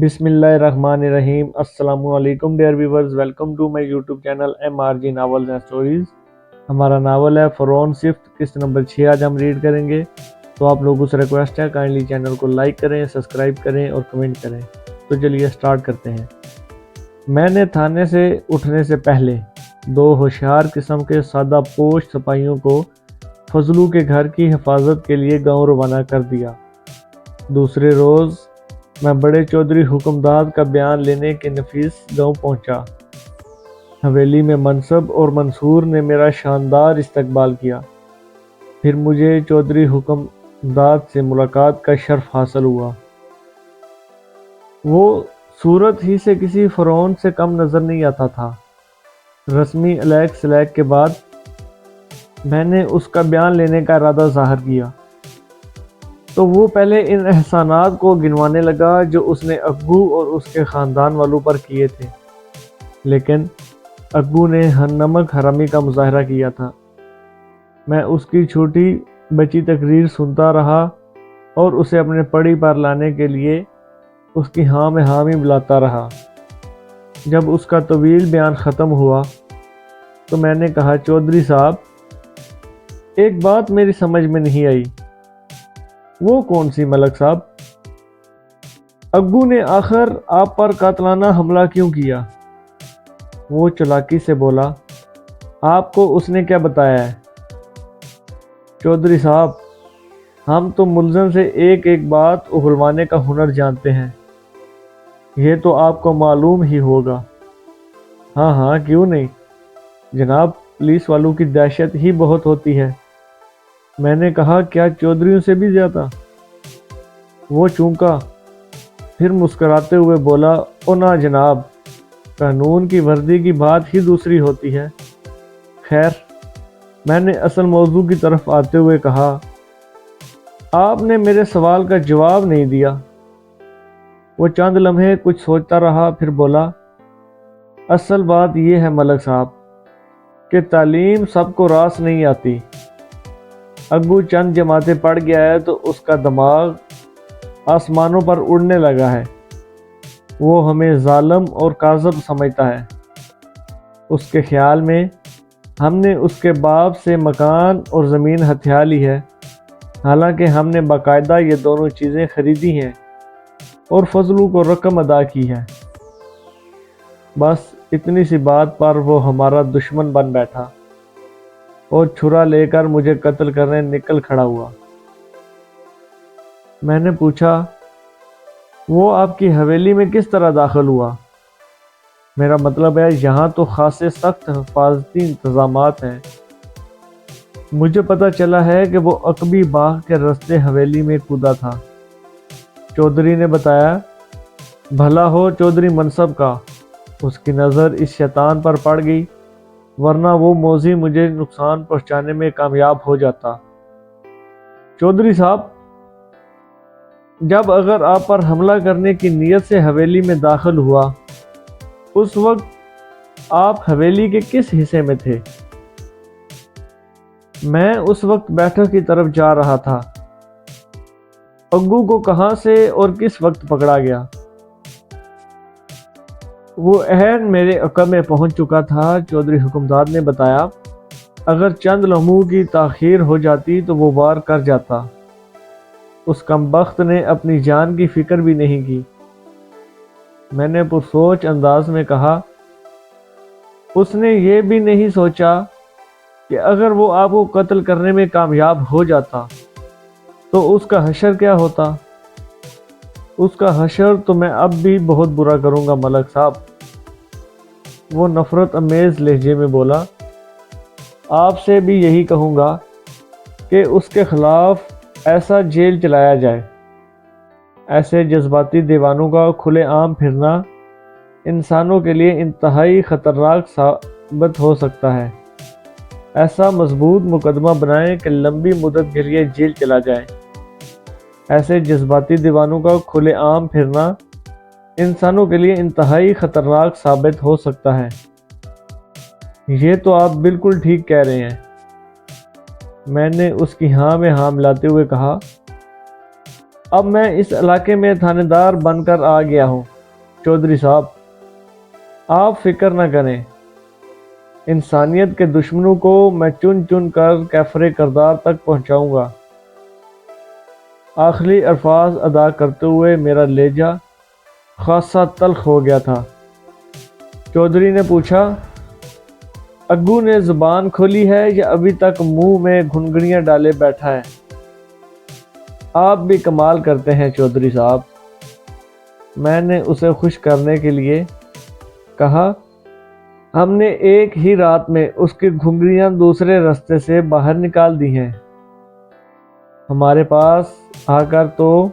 بسم اللہ الرحمن الرحیم۔ السلام علیکم dear viewers, welcome to my YouTube channel MRG novels and stories. ہمارا ناول ہے فرعون صفت، قسط نمبر 6 آج ہم ریڈ کریں گے۔ تو آپ لوگوں سے ریکویسٹ ہے کائنڈلی چینل کو لائک کریں، سبسکرائب کریں اور کمنٹ کریں۔ تو چلیے سٹارٹ کرتے ہیں۔ میں نے تھانے سے اٹھنے سے پہلے 2 ہوشیار قسم کے سادہ پوش سپاہیوں کو فضلو کے گھر کی حفاظت کے لیے گاؤں روانہ کر دیا۔ دوسرے روز میں بڑے چودھری حکمداد کا بیان لینے کے نفیس گاؤں پہنچا۔ حویلی میں منصب اور منصور نے میرا شاندار استقبال کیا۔ پھر مجھے چودھری حکمداد سے ملاقات کا شرف حاصل ہوا۔ وہ صورت ہی سے کسی فرعون سے کم نظر نہیں آتا تھا۔ رسمی الیک سلیک کے بعد میں نے اس کا بیان لینے کا ارادہ ظاہر کیا تو وہ پہلے ان احسانات کو گنوانے لگا جو اس نے اگو اور اس کے خاندان والوں پر کیے تھے، لیکن اگو نے نمک حرامی کا مظاہرہ کیا تھا۔ میں اس کی چھوٹی بچی تقریر سنتا رہا اور اسے اپنے پڑی پر لانے کے لیے اس کی ہاں میں ہاں میں بلاتا رہا۔ جب اس کا طویل بیان ختم ہوا تو میں نے کہا، چودھری صاحب، ایک بات میری سمجھ میں نہیں آئی۔ وہ کون سی ملک صاحب؟ اگو نے آخر آپ پر قاتلانہ حملہ کیوں کیا؟ وہ چلاکی سے بولا، آپ کو اس نے کیا بتایا ہے؟ چودھری صاحب، ہم تو ملزم سے ایک ایک بات اگلوانے کا ہنر جانتے ہیں، یہ تو آپ کو معلوم ہی ہوگا۔ ہاں ہاں، کیوں نہیں جناب، پولیس والوں کی دہشت ہی بہت ہوتی ہے۔ میں نے کہا، کیا چودھریوں سے بھی زیادہ؟ وہ چونکا، پھر مسکراتے ہوئے بولا، او نا جناب، قانون کی وردی کی بات ہی دوسری ہوتی ہے۔ خیر، میں نے اصل موضوع کی طرف آتے ہوئے کہا، آپ نے میرے سوال کا جواب نہیں دیا۔ وہ چند لمحے کچھ سوچتا رہا، پھر بولا، اصل بات یہ ہے ملک صاحب کہ تعلیم سب کو راس نہیں آتی۔ اگو چند جماعتیں پڑھ گیا ہے تو اس کا دماغ آسمانوں پر اڑنے لگا ہے۔ وہ ہمیں ظالم اور کاذب سمجھتا ہے۔ اس کے خیال میں ہم نے اس کے باپ سے مکان اور زمین ہتھیا لی ہے، حالانکہ ہم نے باقاعدہ یہ دونوں چیزیں خریدی ہیں اور فضلو کو رقم ادا کی ہے۔ بس اتنی سی بات پر وہ ہمارا دشمن بن بیٹھا اور چھرا لے کر مجھے قتل کرنے نکل کھڑا ہوا۔ میں نے پوچھا، وہ آپ کی حویلی میں کس طرح داخل ہوا؟ میرا مطلب ہے یہاں تو خاصے سخت حفاظتی انتظامات ہیں۔ مجھے پتہ چلا ہے کہ وہ عقبی باغ کے رستے حویلی میں کودا تھا۔ چودھری نے بتایا، بھلا ہو چودھری منصب کا، اس کی نظر اس شیطان پر پڑ گئی، ورنہ وہ موذی مجھے نقصان پہنچانے میں کامیاب ہو جاتا۔ چودھری صاحب، جب اگر آپ پر حملہ کرنے کی نیت سے حویلی میں داخل ہوا، اس وقت آپ حویلی کے کس حصے میں تھے؟ میں اس وقت بیٹھک کی طرف جا رہا تھا۔ اگو کو کہاں سے اور کس وقت پکڑا گیا؟ وہ عین میرے عقب میں پہنچ چکا تھا، چودھری حکمداد نے بتایا۔ اگر چند لمحوں کی تاخیر ہو جاتی تو وہ وار کر جاتا۔ اس کمبخت نے اپنی جان کی فکر بھی نہیں کی۔ میں نے پرسوچ انداز میں کہا، اس نے یہ بھی نہیں سوچا کہ اگر وہ آپ کو قتل کرنے میں کامیاب ہو جاتا تو اس کا حشر کیا ہوتا؟ اس کا حشر تو میں اب بھی بہت برا کروں گا ملک صاحب۔ وہ نفرت امیز لہجے میں بولا، آپ سے بھی یہی کہوں گا کہ اس کے خلاف ایسا جیل چلایا جائے۔ ایسے جذباتی دیوانوں کا کھلے عام پھرنا انسانوں کے لیے انتہائی خطرناک ثابت ہو سکتا ہے۔ ایسا مضبوط مقدمہ بنائیں کہ لمبی مدت کے لیے جیل چلا جائے۔ ایسے جذباتی دیوانوں کا کھلے عام پھرنا انسانوں کے لیے انتہائی خطرناک ثابت ہو سکتا ہے۔ یہ تو آپ بالکل ٹھیک کہہ رہے ہیں۔ میں نے اس کی ہاں میں ہاں ملاتے ہوئے کہا، اب میں اس علاقے میں تھانے دار بن کر آ گیا ہوں۔ چودھری صاحب، آپ فکر نہ کریں، انسانیت کے دشمنوں کو میں چن چن کر کیفر کردار تک پہنچاؤں گا۔ آخری الفاظ ادا کرتے ہوئے میرا لہجہ خاصا تلخ ہو گیا تھا۔ چودھری نے پوچھا، اگو نے زبان کھولی ہے یا ابھی تک منہ میں گھنگھڑیاں ڈالے بیٹھا ہے؟ آپ بھی کمال کرتے ہیں چودھری صاحب، میں نے اسے خوش کرنے کے لیے کہا۔ ہم نے ایک ہی رات میں اس کی گھنگھڑیاں دوسرے راستے سے باہر نکال دی ہیں۔ ہمارے پاس آ کر تو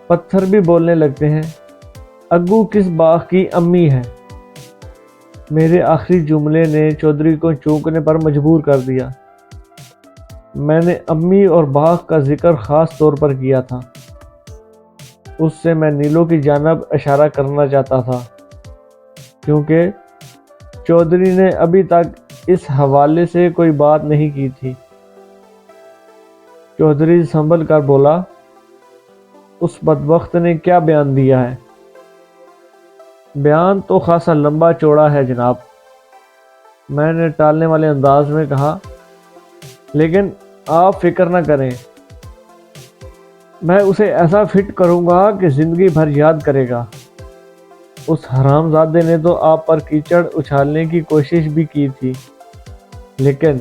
پتھر بھی بولنے لگتے ہیں۔ اگو کس باغ کی امی ہے؟ میرے آخری جملے نے چودھری کو چونکنے پر مجبور کر دیا۔ میں نے امی اور باغ کا ذکر خاص طور پر کیا تھا۔ اس سے میں نیلو کی جانب اشارہ کرنا چاہتا تھا، کیونکہ چودھری نے ابھی تک اس حوالے سے کوئی بات نہیں کی تھی۔ چودھری سنبھل کر بولا، اس بدبخت نے کیا بیان دیا ہے؟ بیان تو خاصا لمبا چوڑا ہے جناب، میں نے ٹالنے والے انداز میں کہا، لیکن آپ فکر نہ کریں، میں اسے ایسا فٹ کروں گا کہ زندگی بھر یاد کرے گا۔ اس حرام زادے نے تو آپ پر کیچڑ اچھالنے کی کوشش بھی کی تھی، لیکن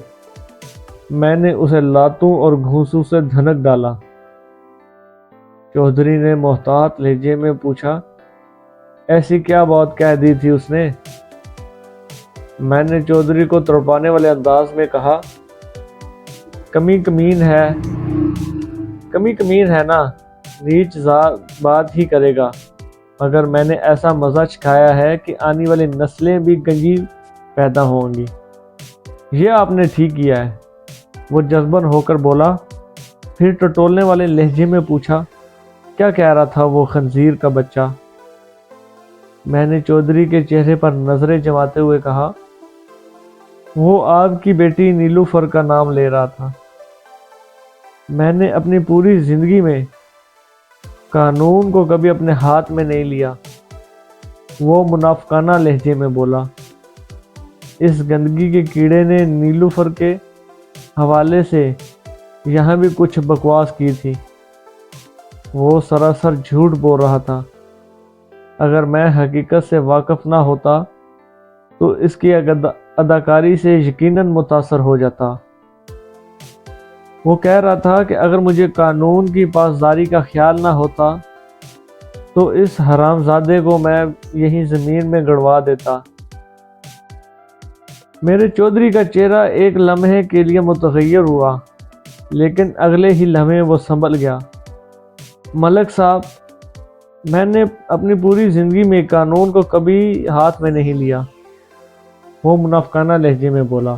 میں نے اسے لاتوں اور گھونسوں سے دھنک ڈالا۔ چودھری نے محتاط لہجے میں پوچھا، ایسی کیا بات کہہ دی تھی اس نے؟ میں نے چودھری کو تڑپانے والے انداز میں کہا، کمی کمین ہے نا، نیچ بات ہی کرے گا، مگر میں نے ایسا مزہ چکھایا ہے کہ آنے والی نسلیں بھی گنجی پیدا ہوں گی۔ یہ آپ نے ٹھیک کیا ہے، وہ جذباً ہو کر بولا۔ پھر ٹٹولنے والے لہجے میں پوچھا، کیا کہہ رہا تھا وہ خنزیر کا بچہ؟ میں نے چودھری کے چہرے پر نظریں جماتے ہوئے کہا، وہ آپ کی بیٹی نیلوفر کا نام لے رہا تھا۔ میں نے اپنی پوری زندگی میں قانون کو کبھی اپنے ہاتھ میں نہیں لیا، وہ منافقانہ لہجے میں بولا۔ اس گندگی کے کیڑے نے نیلوفر کے حوالے سے یہاں بھی کچھ بکواس کی تھی۔ وہ سراسر جھوٹ بول رہا تھا۔ اگر میں حقیقت سے واقف نہ ہوتا تو اس کی اداکاری سے یقیناً متاثر ہو جاتا۔ وہ کہہ رہا تھا کہ اگر مجھے قانون کی پاسداری کا خیال نہ ہوتا تو اس حرام زادے کو میں یہیں زمین میں گڑوا دیتا۔ میرے چودھری کا چہرہ ایک لمحے کے لیے متغیر ہوا، لیکن اگلے ہی لمحے وہ سنبھل گیا۔ ملک صاحب، میں نے اپنی پوری زندگی میں قانون کو کبھی ہاتھ میں نہیں لیا، وہ منافقانہ لہجے میں بولا۔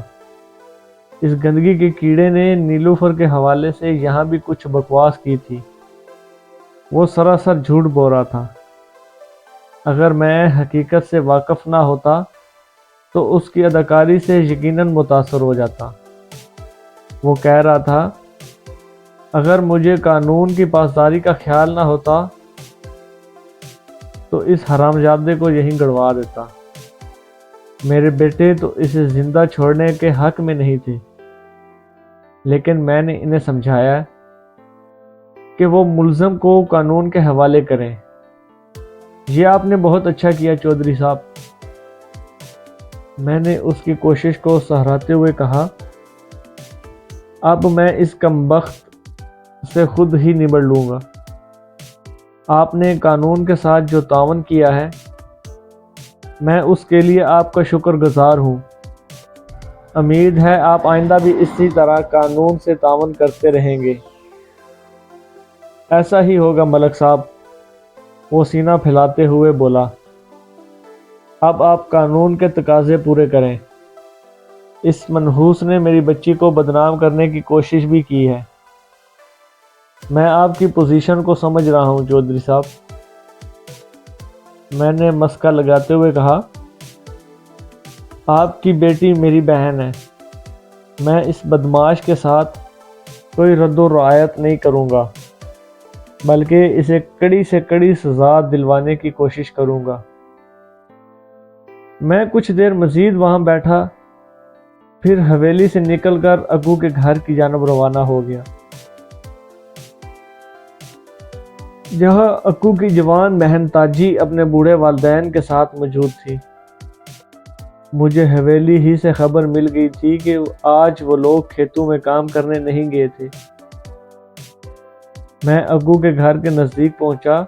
اس گندگی کے کیڑے نے نیلوفر کے حوالے سے یہاں بھی کچھ بکواس کی تھی۔ وہ سراسر جھوٹ بول رہا تھا۔ اگر میں حقیقت سے واقف نہ ہوتا تو اس کی اداکاری سے یقیناً متاثر ہو جاتا۔ وہ کہہ رہا تھا، اگر مجھے قانون کی پاسداری کا خیال نہ ہوتا تو اس حرامزادے کو یہیں گڑوا دیتا۔ میرے بیٹے تو اسے زندہ چھوڑنے کے حق میں نہیں تھے، لیکن میں نے انہیں سمجھایا کہ وہ ملزم کو قانون کے حوالے کریں۔ یہ آپ نے بہت اچھا کیا چودھری صاحب، میں نے اس کی کوشش کو سراہتے ہوئے کہا۔ اب میں اس کمبخت سے خود ہی نبڑ لوں گا۔ آپ نے قانون کے ساتھ جو تعاون کیا ہے، میں اس کے لیے آپ کا شکر گزار ہوں۔ امید ہے آپ آئندہ بھی اسی طرح قانون سے تعاون کرتے رہیں گے۔ ایسا ہی ہوگا ملک صاحب، وہ سینہ پھیلاتے ہوئے بولا۔ اب آپ قانون کے تقاضے پورے کریں۔ اس منحوس نے میری بچی کو بدنام کرنے کی کوشش بھی کی ہے۔ میں آپ کی پوزیشن کو سمجھ رہا ہوں چودھری صاحب، میں نے مسکا لگاتے ہوئے کہا۔ آپ کی بیٹی میری بہن ہے، میں اس بدماش کے ساتھ کوئی رد و رعایت نہیں کروں گا۔ بلکہ اسے کڑی سے کڑی سزا دلوانے کی کوشش کروں گا۔ میں کچھ دیر مزید وہاں بیٹھا، پھر حویلی سے نکل کر اکو کے گھر کی جانب روانہ ہو گیا، جہاں اکو کی جوان بہن تاجی اپنے بوڑھے والدین کے ساتھ موجود تھی۔ مجھے حویلی ہی سے خبر مل گئی تھی کہ آج وہ لوگ کھیتوں میں کام کرنے نہیں گئے تھے۔ میں اکو کے گھر کے نزدیک پہنچا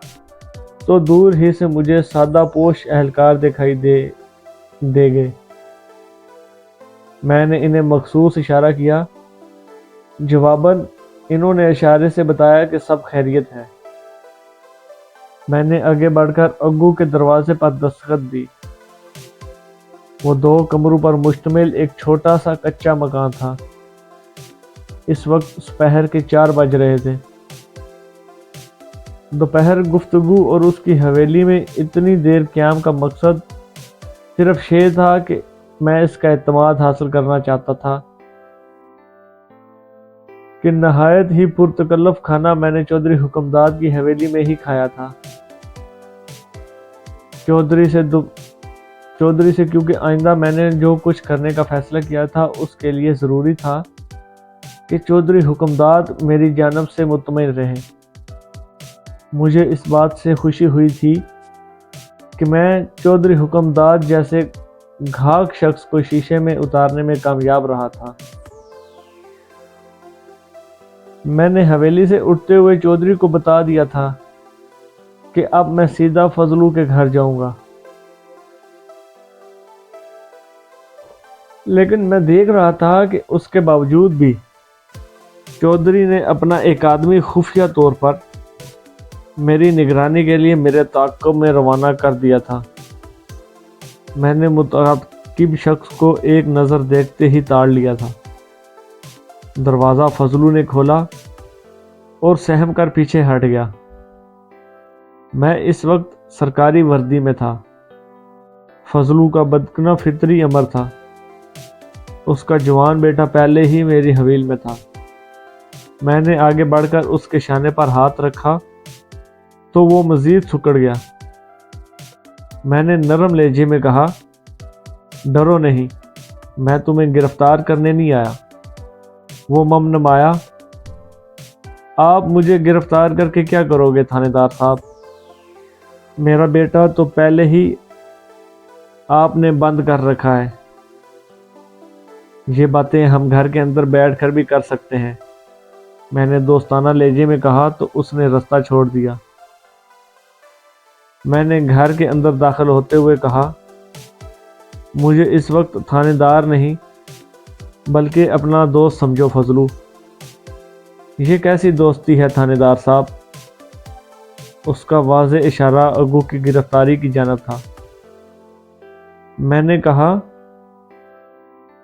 تو دور ہی سے مجھے سادہ پوش اہلکار دکھائی دے گئے۔ میں نے انہیں مخصوص اشارہ کیا۔ جواباً انہوں نے اشارے سے بتایا کہ سب خیریت ہے۔ میں نے آگے بڑھ کر اکو کے دروازے پر دستخط دی۔ وہ 2 کمروں پر مشتمل ایک چھوٹا سا کچا مکان تھا۔ اس وقت دوپہر کے 4 بج رہے تھے۔ دوپہر گفتگو اور اس کی حویلی میں اتنی دیر قیام کا مقصد صرف یہ تھا کہ میں اس کا اعتماد حاصل کرنا چاہتا تھا کہ نہایت ہی پرتکلف کھانا میں نے چودھری حکمداد کی حویلی میں ہی کھایا تھا۔ چودھری سے کیونکہ آئندہ میں نے جو کچھ کرنے کا فیصلہ کیا تھا اس کے لیے ضروری تھا کہ چودھری حکمداد میری جانب سے مطمئن رہیں۔ مجھے اس بات سے خوشی ہوئی تھی کہ میں چودھری حکمداد جیسے گھاک شخص کو شیشے میں اتارنے میں کامیاب رہا تھا۔ میں نے حویلی سے اٹھتے ہوئے چودھری کو بتا دیا تھا کہ اب میں سیدھا فضلو کے گھر جاؤں گا، لیکن میں دیکھ رہا تھا کہ اس کے باوجود بھی چودھری نے اپنا ایک آدمی خفیہ طور پر میری نگرانی کے لیے میرے تعاقب میں روانہ کر دیا تھا۔ میں نے متعاقب شخص کو ایک نظر دیکھتے ہی تاڑ لیا تھا۔ دروازہ فضلو نے کھولا اور سہم کر پیچھے ہٹ گیا۔ میں اس وقت سرکاری وردی میں تھا۔ فضلو کا بدکنہ فطری امر تھا۔ اس کا جوان بیٹا پہلے ہی میری حویل میں تھا۔ میں نے آگے بڑھ کر اس کے شانے پر ہاتھ رکھا تو وہ مزید سکڑ گیا۔ میں نے نرم لہجے میں کہا، ڈرو نہیں، میں تمہیں گرفتار کرنے نہیں آیا۔ وہ ممنمایا، آپ مجھے گرفتار کر کے کیا کرو گے تھانے دار صاحب؟ میرا بیٹا تو پہلے ہی آپ نے بند کر رکھا ہے۔ یہ باتیں ہم گھر کے اندر بیٹھ کر بھی کر سکتے ہیں۔ میں نے دوستانہ لہجے میں کہا تو اس نے رستہ چھوڑ دیا۔ میں نے گھر کے اندر داخل ہوتے ہوئے کہا، مجھے اس وقت تھانے دار نہیں بلکہ اپنا دوست سمجھو فضلو۔ یہ کیسی دوستی ہے تھانے دار صاحب؟ اس کا واضح اشارہ اکو کی گرفتاری کی جانب تھا۔ میں نے کہا،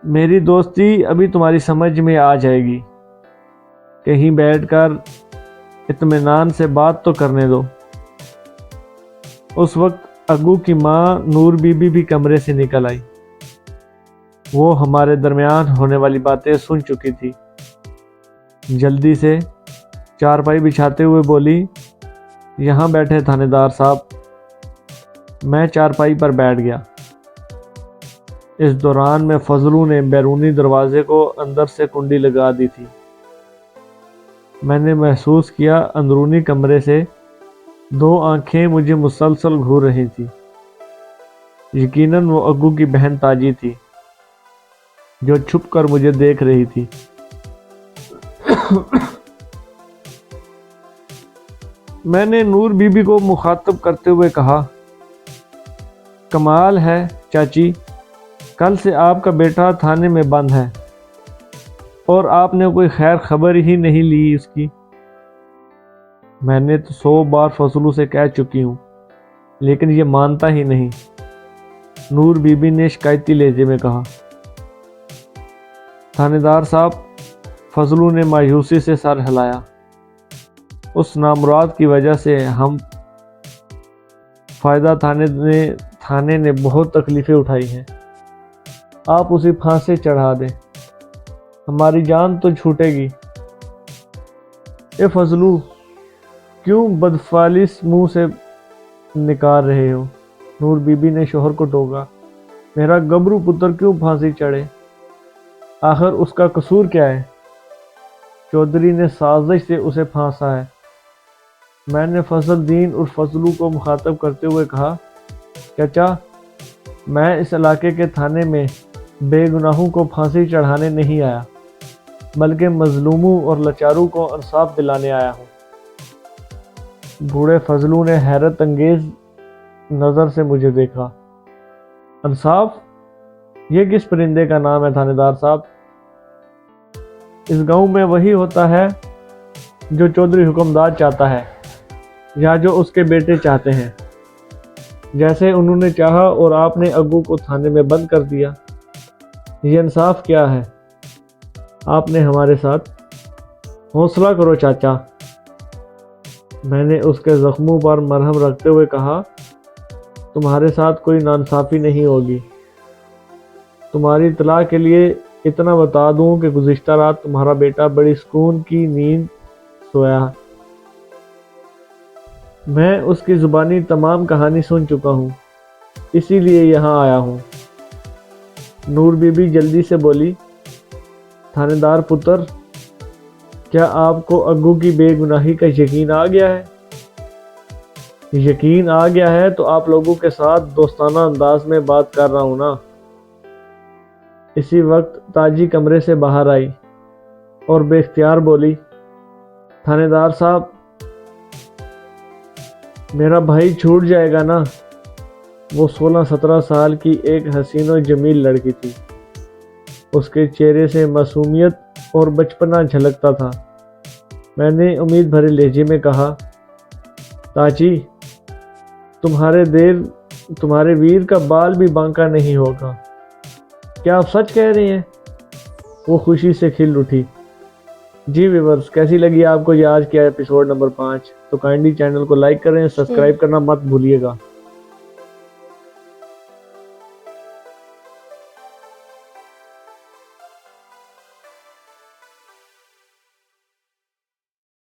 میری دوستی ابھی تمہاری سمجھ میں آ جائے گی، کہیں بیٹھ کر اطمینان سے بات تو کرنے دو۔ اس وقت اکو کی ماں نور بی بی بھی کمرے سے نکل آئی۔ وہ ہمارے درمیان ہونے والی باتیں سن چکی تھی۔ جلدی سے چارپائی بچھاتے ہوئے بولی، یہاں بیٹھے تھانے دار صاحب۔ میں چارپائی پر بیٹھ گیا۔ اس دوران میں فضلو نے بیرونی دروازے کو اندر سے کنڈی لگا دی تھی۔ میں نے محسوس کیا اندرونی کمرے سے 2 آنکھیں مجھے مسلسل گھور رہی تھی۔ یقیناً وہ اکو کی بہن تاجی تھی جو چھپ کر مجھے دیکھ رہی تھی۔ میں نے نور بی بی کو مخاطب کرتے ہوئے کہا، کمال ہے چاچی، کل سے آپ کا بیٹا تھانے میں بند ہے اور آپ نے کوئی خیر خبر ہی نہیں لی اس کی۔ میں نے تو 100 بار فضلو سے کہہ چکی ہوں لیکن یہ مانتا ہی نہیں، نور بی بی نے شکایتی لہجے میں کہا۔ تھانے دار صاحب، فضلو نے مایوسی سے سر ہلایا، اس نامراد کی وجہ سے ہم فائدہ تھانے نے بہت تکلیفیں اٹھائی ہیں۔ آپ اسے پھانسی چڑھا دیں، ہماری جان تو چھوٹے گی۔ اے فضلو، کیوں بدفالس منہ سے نکال رہے ہو؟ نور بی بی نے شوہر کو ٹوکا۔ میرا گبرو پتر کیوں پھانسی چڑھے؟ آخر اس کا قصور کیا ہے؟ چودھری نے سازش سے اسے پھانسا ہے۔ میں نے فضل دین اور فضلو کو مخاطب کرتے ہوئے کہا، چچا، میں اس علاقے کے تھانے میں بے گناہوں کو پھانسی چڑھانے نہیں آیا، بلکہ مظلوموں اور لاچاروں کو انصاف دلانے آیا ہوں۔ بوڑھے فضلو نے حیرت انگیز نظر سے مجھے دیکھا۔ انصاف؟ یہ کس پرندے کا نام ہے تھانے دار صاحب؟ اس گاؤں میں وہی ہوتا ہے جو چودھری حکمدار چاہتا ہے یا جو اس کے بیٹے چاہتے ہیں، جیسے انہوں نے چاہا اور آپ نے اگو کو تھانے میں بند کر دیا۔ یہ انصاف کیا ہے؟ آپ نے ہمارے ساتھ حوصلہ کرو چاچا، میں نے اس کے زخموں پر مرہم رکھتے ہوئے کہا، تمہارے ساتھ کوئی ناانصافی نہیں ہوگی۔ تمہاری اطلاع کے لیے اتنا بتا دوں کہ گزشتہ رات تمہارا بیٹا بڑی سکون کی نیند سویا۔ میں اس کی زبانی تمام کہانی سن چکا ہوں، اسی لیے یہاں آیا ہوں۔ نور بی بی جلدی سے بولی، تھانے دار پتر، کیا آپ کو اگو کی بے گناہی کا یقین آ گیا ہے؟ یقین آ گیا ہے تو آپ لوگوں کے ساتھ دوستانہ انداز میں بات کر رہا ہوں نا۔ اسی وقت تاجی کمرے سے باہر آئی اور بے اختیار بولی، تھانے دار صاحب، میرا بھائی چھوٹ جائے گا نا؟ وہ 16-17 سال کی ایک حسین و جمیل لڑکی تھی۔ اس کے چہرے سے معصومیت اور بچپنا جھلکتا تھا۔ میں نے امید بھرے لہجے میں کہا، تاجی، تمہارے ویر کا بال بھی بانکا نہیں ہوگا۔ کیا آپ سچ کہہ رہی ہیں؟ وہ خوشی سے کھل اٹھی۔ جی ویورز، کیسی لگی آپ کو یہ آج کیا ایپیسوڈ نمبر 5؟ تو کائنڈلی چینل کو لائک کریں، سبسکرائب کرنا مت بھولیے گا۔